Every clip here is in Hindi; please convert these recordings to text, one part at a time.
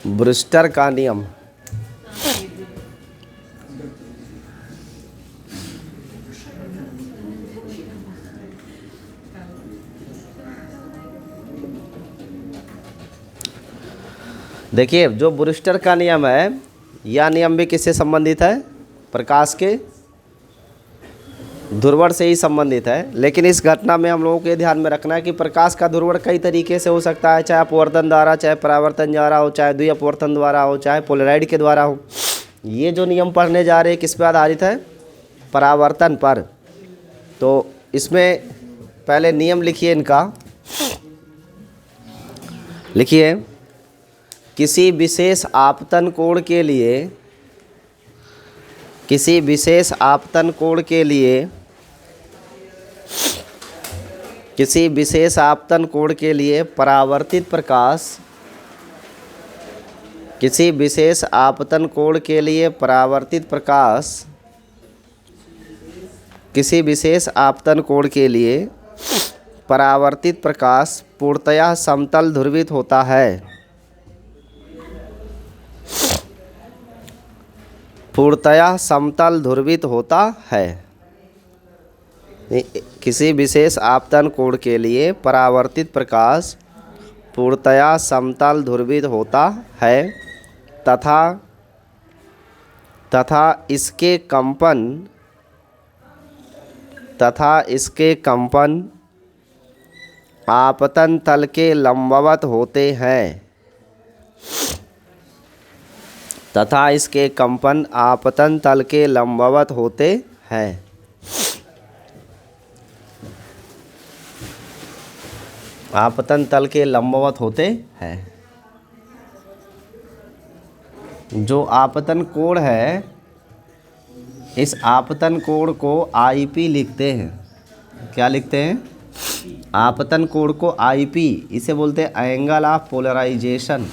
ब्रूस्टर का नियम। देखिए, जो ब्रूस्टर का नियम है, यह नियम भी किससे संबंधित है? प्रकाश के ध्रुवण से ही संबंधित है। लेकिन इस घटना में हम लोगों को ये ध्यान में रखना है कि प्रकाश का ध्रुवण कई तरीके से हो सकता है, चाहे अपवर्तन द्वारा, चाहे परावर्तन द्वारा हो, चाहे द्वि अपवर्तन द्वारा हो, चाहे पोलराइड के द्वारा हो। ये जो नियम पढ़ने जा रहे हैं किस पे आधारित है? परावर्तन पर। तो इसमें पहले नियम लिखिए इनका। लिखिए, किसी विशेष आपतन कोण के लिए, किसी विशेष आपतन कोण के लिए, किसी विशेष आपतन कोण के लिए परावर्तित प्रकाश, किसी विशेष आपतन कोण के लिए परावर्तित प्रकाश, किसी विशेष आपतन कोण के लिए परावर्तित प्रकाश पूर्णतया समतल ध्रुवित होता है। पूर्णतया समतल ध्रुवित होता है। किसी विशेष आपतन कोण के लिए परावर्तित प्रकाश पूर्णतया समतल ध्रुवित होता है तथा इसके कंपन आपतन तल के लंबवत होते हैं। तथा इसके कंपन आपतन तल के लंबवत होते हैं। आपतन तल के लंबवत होते हैं। जो आपतन कोण है, इस आपतन कोण को आईपी लिखते हैं। क्या लिखते हैं? आपतन कोण को आईपी, इसे बोलते हैं angle of polarization.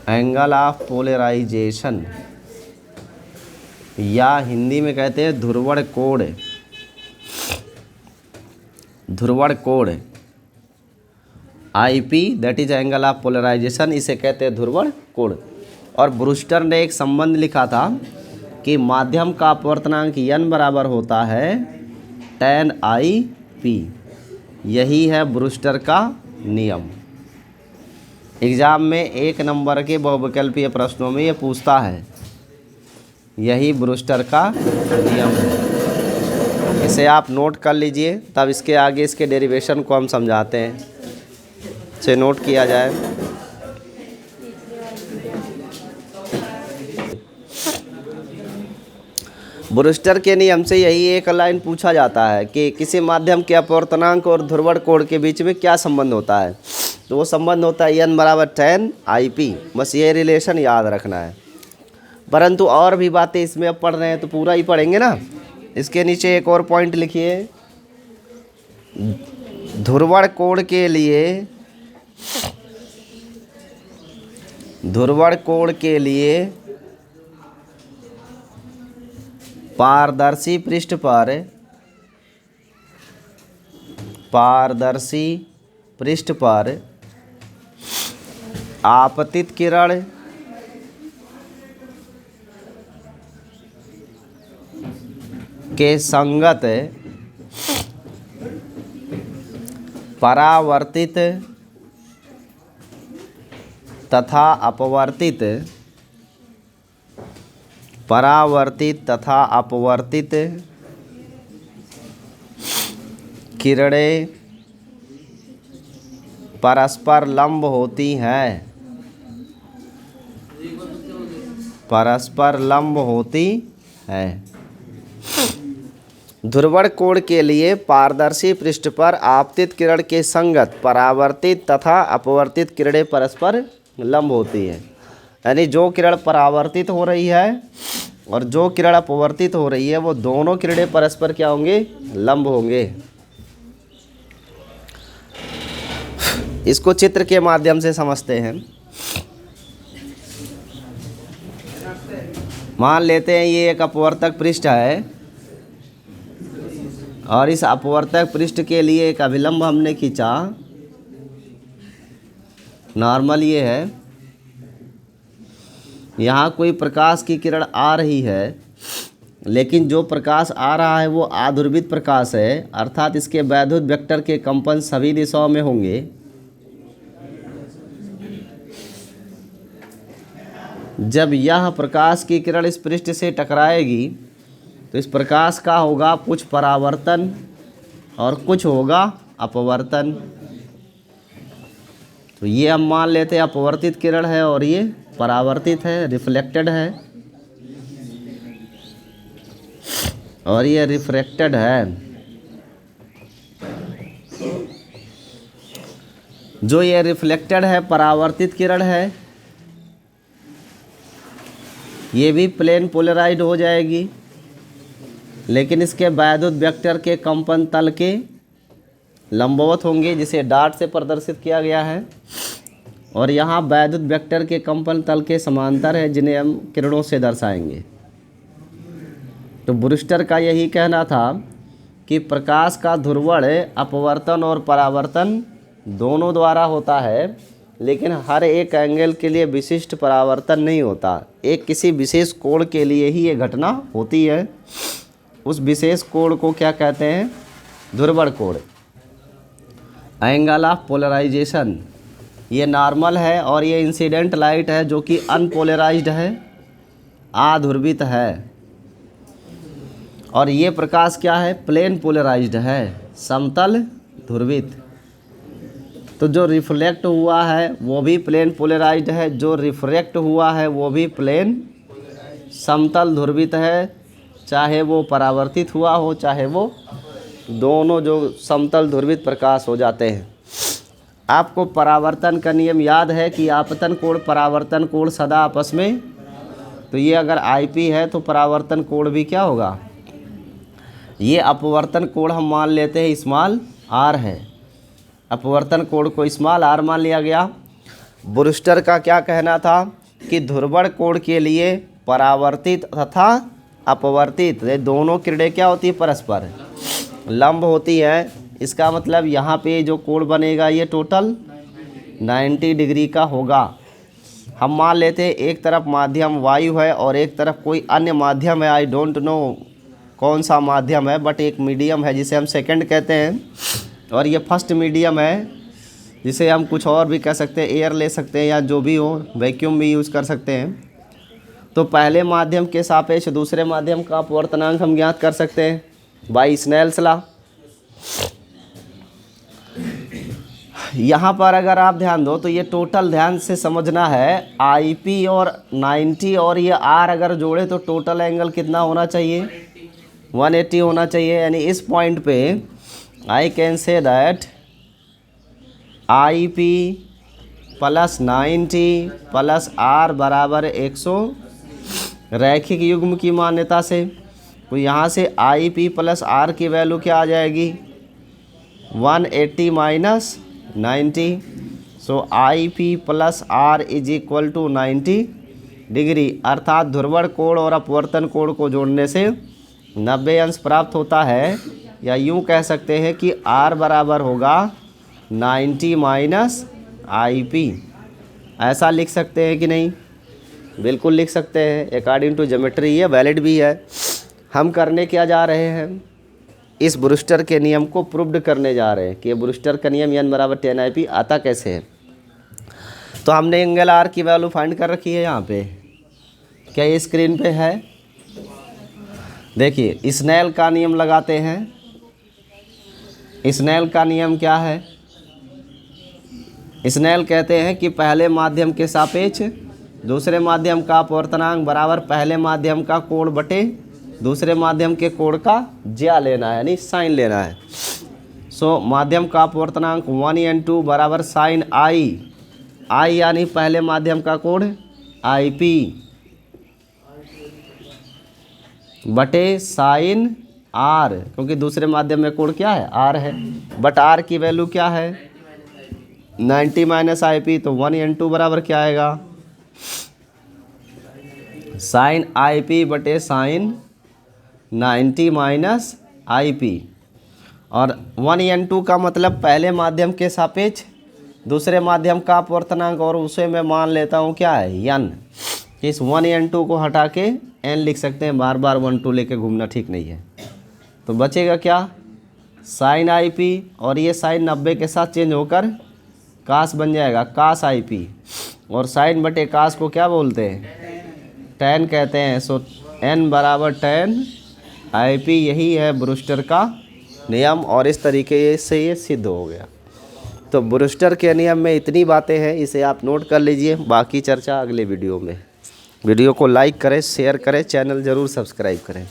Angle of polarization, या हिंदी में कहते हैं ध्रुवण कोण। ध्रुवण कोण IP, that is angle of polarization, इसे कहते हैं ध्रुवण कोण। और ब्रूस्टर ने एक संबंध लिखा था कि माध्यम का अपवर्तनांक n बराबर होता है tan IP। यही है ब्रूस्टर का नियम। एग्जाम में 1 नंबर के बहुविकल्पीय प्रश्नों में ये पूछता है। यही ब्रूस्टर का नियम है। इसे आप नोट कर लीजिए, तब इसके आगे इसके डेरिवेशन को हम समझाते हैं। इसे नोट किया जाए। ब्रूस्टर के नियम से यही एक लाइन पूछा जाता है कि किसी माध्यम के अपवर्तनांक और ध्रुवण कोण के बीच में क्या संबंध होता है। तो वो संबंध होता है n बराबर tan IP। बस ये रिलेशन याद रखना है। परंतु और भी बातें इसमें अब पढ़ रहे हैं तो पूरा ही पढ़ेंगे ना। इसके नीचे एक और पॉइंट लिखिए, ध्रुवण कोण के लिए, ध्रुवण कोण के लिए पारदर्शी पृष्ठ पर, पारदर्शी पृष्ठ पर आपतित किरण के संगत परावर्तित तथा अपवर्तित, परावर्तित तथा अपवर्तित किरणें परस्पर लंब होती हैं। परस्पर लंब होती है। ध्रुवण कोण के लिए पारदर्शी पृष्ठ पर आपतित किरण के संगत परावर्तित तथा अपवर्तित किरणें परस्पर लंब होती है। यानी जो किरण परावर्तित हो रही है और जो किरण अपवर्तित हो रही है, वो दोनों किरणें परस्पर क्या होंगे? लंब होंगे। इसको चित्र के माध्यम से समझते हैं। मान लेते हैं ये एक अपवर्तक पृष्ठ है और इस अपवर्तक पृष्ठ के लिए एक अभिलंब हमने खींचा। नॉर्मल ये है, यहाँ कोई प्रकाश की किरण आ रही है, लेकिन जो प्रकाश आ रहा है वो आध्रुवित प्रकाश है, अर्थात इसके वैद्युत वेक्टर के कंपन सभी दिशाओं में होंगे। जब यह प्रकाश की किरण इस पृष्ठ से टकराएगी तो इस प्रकाश का होगा कुछ परावर्तन और कुछ होगा अपवर्तन। तो ये हम मान लेते हैं अपवर्तित किरण है और ये परावर्तित है, रिफ्लेक्टेड है, और ये रिफ्रैक्टेड है। जो ये रिफ्लेक्टेड है, परावर्तित किरण है, ये भी प्लेन पोलराइज्ड हो जाएगी, लेकिन इसके वैद्युत वेक्टर के कंपन तल के लंबवत होंगे, जिसे डॉट से प्रदर्शित किया गया है। और यहाँ वैद्युत वेक्टर के कंपन तल के समांतर है, जिन्हें हम किरणों से दर्शाएंगे। तो ब्रूस्टर का यही कहना था कि प्रकाश का ध्रुवण अपवर्तन और परावर्तन दोनों द्वारा होता है, लेकिन हर एक एंगल के लिए विशिष्ट परावर्तन नहीं होता। एक किसी विशेष कोण के लिए ही ये घटना होती है। उस विशेष कोण को क्या कहते हैं? ध्रुवण कोण। एंगल ऑफ पोलराइजेशन, ये नॉर्मल है, और ये इंसिडेंट लाइट है जो कि अनपोलराइज्ड है, आध्रुवित है। और ये प्रकाश क्या है? प्लेन पोलराइज्ड है, समतल ध्रुवित। तो जो रिफ्लेक्ट हुआ है वो भी प्लेन पोलराइज्ड है, जो रिफ्रैक्ट हुआ है वो भी प्लेन समतल ध्रुवित है, चाहे वो परावर्तित हुआ हो चाहे वो दोनों जो समतल ध्रुवित प्रकाश हो जाते हैं। आपको परावर्तन का नियम याद है कि आपतन कोण परावर्तन कोण सदा आपस में, तो ये अगर IP है तो परावर्तन कोण भी क्या होगा? ये अपवर्तन कोण हम मान लेते हैं स्मॉल r है, अपवर्तन कोण को स्मॉल r मान लिया गया। ब्रूस्टर का क्या कहना था कि ध्रुवण कोण के लिए परावर्तित तथा अपवर्तित ये दोनों किरणें क्या होती है? परस्पर लंब होती है। इसका मतलब यहाँ पे जो कोण बनेगा ये टोटल 90 डिग्री का होगा। हम मान लेते हैं एक तरफ माध्यम वायु है और एक तरफ कोई अन्य माध्यम है, आई डोंट नो कौन सा माध्यम है, बट एक मीडियम है जिसे हम सेकंड कहते हैं, और ये फर्स्ट मीडियम है जिसे हम कुछ और भी कह सकते हैं, एयर ले सकते हैं या जो भी हो, वैक्यूम भी यूज़ कर सकते हैं। तो पहले माध्यम के सापेक्ष दूसरे माध्यम का अपवर्तनांक हम ज्ञात कर सकते हैं बाय स्नेल्स लॉ। यहाँ पर अगर आप ध्यान दो तो ये टोटल ध्यान से समझना है, IP और 90 और ये R अगर जोड़े तो टोटल एंगल कितना होना चाहिए? 180 होना चाहिए। यानी इस पॉइंट पे I can say that IP plus 90 plus R बराबर 100 रैखिक युग्म की मान्यता से। तो यहाँ से IP प्लस R की वैल्यू क्या आ जाएगी? 180 minus 90। So IP plus R is equal to 90 degree, अर्थात ध्रुवण कोण और अपवर्तन कोण को जोड़ने से 90 अंश प्राप्त होता है। या यूँ कह सकते हैं कि R बराबर होगा 90 माइनस IP। ऐसा लिख सकते हैं कि नहीं? बिल्कुल लिख सकते हैं। अकॉर्डिंग टू ज्योमेट्री ये वैलिड भी है। हम करने क्या जा रहे हैं? इस ब्रूस्टर के नियम को प्रूव्ड करने जा रहे हैं कि ब्रूस्टर का नियम n बराबर 10IP आता कैसे है। तो हमने एंगल R की वैल्यू फाइंड कर रखी है यहाँ पे, क्या ये स्क्रीन पे है? देखिए स्नेल का नियम लगाते हैं। स्नेल का नियम क्या है? स्नेल कहते हैं कि पहले माध्यम के सापेक्ष दूसरे माध्यम का अपवर्तनांक बराबर पहले माध्यम का कोण बटे दूसरे माध्यम के कोण का ज्या लेना है, यानी साइन लेना है। सो माध्यम का अपवर्तनांक 1n2 बराबर साइन I यानी पहले माध्यम का कोण IP बटे साइन R, क्योंकि दूसरे माध्यम में कोण क्या है? R है। बट R की वैल्यू क्या है? 90 माइनस IP, तो 1n2 बराबर क्या आएगा? साइन IP बटे साइन 90 माइनस IP। और 1n2 का मतलब पहले माध्यम के सापेक्ष दूसरे माध्यम का अपवर्तनांक और उसे मैं मान लेता हूँ क्या है n। इस 1n2 को हटा के n लिख सकते हैं, बार बार 1 2 लेके घूमना ठीक नहीं है। तो बचेगा क्या साइन IP और ये साइन 90 के साथ चेंज होकर कास बन जाएगा, कास IP। और साइन बटे कास को क्या बोलते हैं tan कहते हैं। सो n बराबर tan IP, यही है ब्रूस्टर का नियम और इस तरीके से ये सिद्ध हो गया। तो ब्रूस्टर के नियम में इतनी बातें हैं, इसे आप नोट कर लीजिए, बाकी चर्चा अगले वीडियो में। वीडियो को लाइक करें, शेयर करें, चैनल ज़रूर सब्सक्राइब करें।